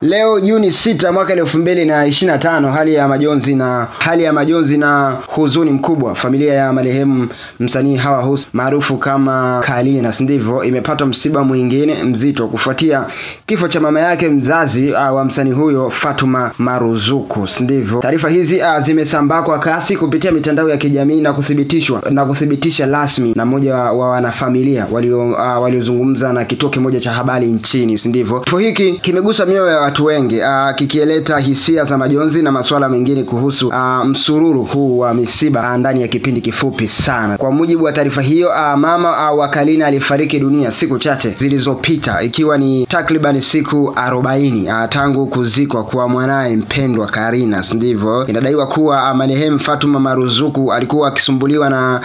Leo Juni 6 mwaka 2025, hali ya majonzi na huzuni mkubwa. Familia ya marehemu msanii Hawa Hussein maarufu kama Kalina, ndivyo imepata msiba mwingine mzito kufuatia kifo cha mama yake mzazi wa msanii huyo Fatuma Maruzuku, ndivyo. Taarifa hizi zimesambaa kwa kasi kupitia mitandao ya kijamii na kuthibitisha rasmi na mmoja wa wanafamilia waliozungumza na kituo kimoja cha habari nchini, ndivyo. Kifo hiki kimegusa mioyo ya watu wengi, kikieleta hisia za majonzi na masuala mengine kuhusu msururu huu wa misiba ndani ya kipindi kifupi sana. Kwa mujibu wa taarifa hiyo, mama wa Kalina alifariki dunia siku chache zilizopita, ikiwa ni takriban siku 40 tangu kuzikwa kwa mwanae mpendwa Kalina, ndivyo. Inadaiwa kuwa marehemu Fatuma Maruzuku alikuwa akisumbuliwa na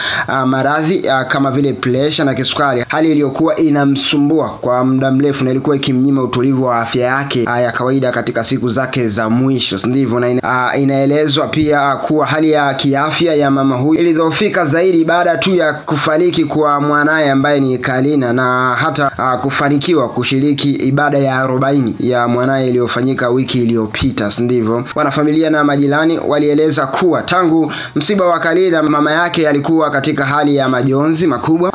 maradhi kama vile pressure na kisukari, hali iliyokuwa inamsumbua kwa muda mrefu na ilikuwa ikimnyima utulivu wa afya yake ya kawaida katika siku zake za mwisho, ndivyo. Na inaelezwa pia kuwa hali ya kiafya ya mama huyu ilidhoofika zaidi baada tu ya kufariki kwa mwanae ambaye ni Kalina, na hata kufanikiwa kushiriki ibada ya 40 ya mwanae iliyofanyika wiki iliyopita, ndivyo. Wanafamilia na majirani walieleza kuwa tangu msiba wa Kalina mama yake alikuwa katika hali ya majonzi makubwa,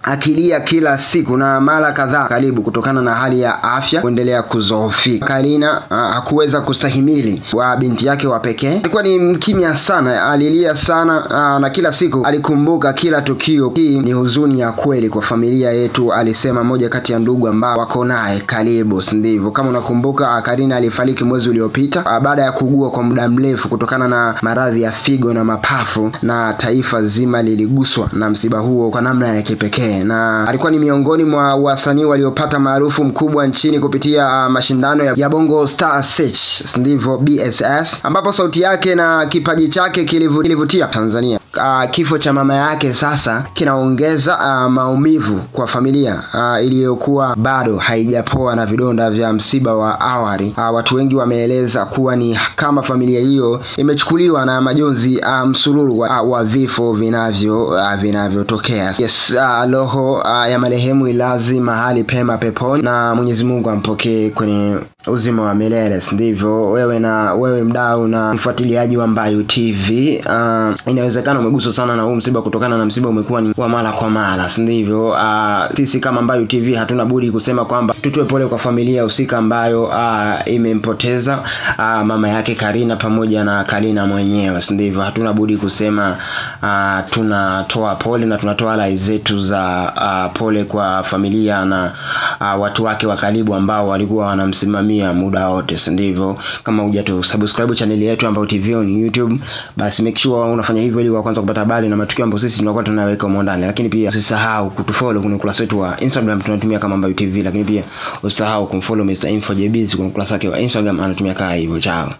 akilia kila siku na mara kadhaa karibu kutokana na hali ya afya kuendelea kudhoofika. Kalina hakuweza kustahimili wa binti yake wa pekee. Alikuwa ni mkimya sana, alilia sana na kila siku alikumbuka kila tukio. Hii ni huzuni ya kweli kwa familia yetu, alisema moja kati ya ndugu ambao wako naye karibu, ndivyo. Kama unakumbuka, Kalina alifariki mwezi uliopita baada ya kuugua kwa muda mrefu kutokana na maradhi ya figo na mapafu, na taifa zima liliguswa na msiba huo kwa namna ya kipekee. Na alikuwa ni miongoni mwa wasanii waliopata maarufu mkubwa nchini kupitia mashindano ya Bongo Star Search, ndivyo, BSS, ambapo sauti yake na kipaji chake kilivutia Tanzania. Kifo cha mama yake sasa kinaongeza maumivu kwa familia iliyokuwa bado haijapoa na vidonda vya msiba wa awali. Watu wengi wameeleza kuwa ni kama familia hiyo imechukuliwa na majonzi msururu wa vifo vinavyotokea. Yes, roho ya marehemu ilazi mahali pema peponi na Mwenyezi Mungu ampokee kwenye uzima wa milele, ndivyo. Wewe mdau na mfuatiliaji wa Mbayu TV, inawezekana umeguswa sana na huu msiba kutokana na msiba umekuwa ni wa mara kwa mara, ndivyo. Sisi kama Mbayu TV hatuna budi kusema kwamba tutoe pole kwa familia husika ambayo imempoteza mama yake Kalina pamoja na Kalina mwenyewe, ndivyo. Hatuna budi kusema tunatoa pole na tunatoa rai zetu za pole kwa familia na watu wake wa karibu ambao walikuwa wanamsimamia muda wote, ndivyo. Kama hujasubscribe channel yetu Mbayu TV on YouTube, basi make sure unafanya hivyo ili wa kwanza kupata habari na matukio ambayo sisi tunakuwa tunaweka huko ndani. Lakini pia usisahau kutufollow kwenye ukurasa wetu wa Instagram, tunatumia kama Mbayu TV. Lakini pia usisahau kumfollow Mr. Info JB kwenye ukurasa wake wa Instagram, anatumia kama hivyo. Chao.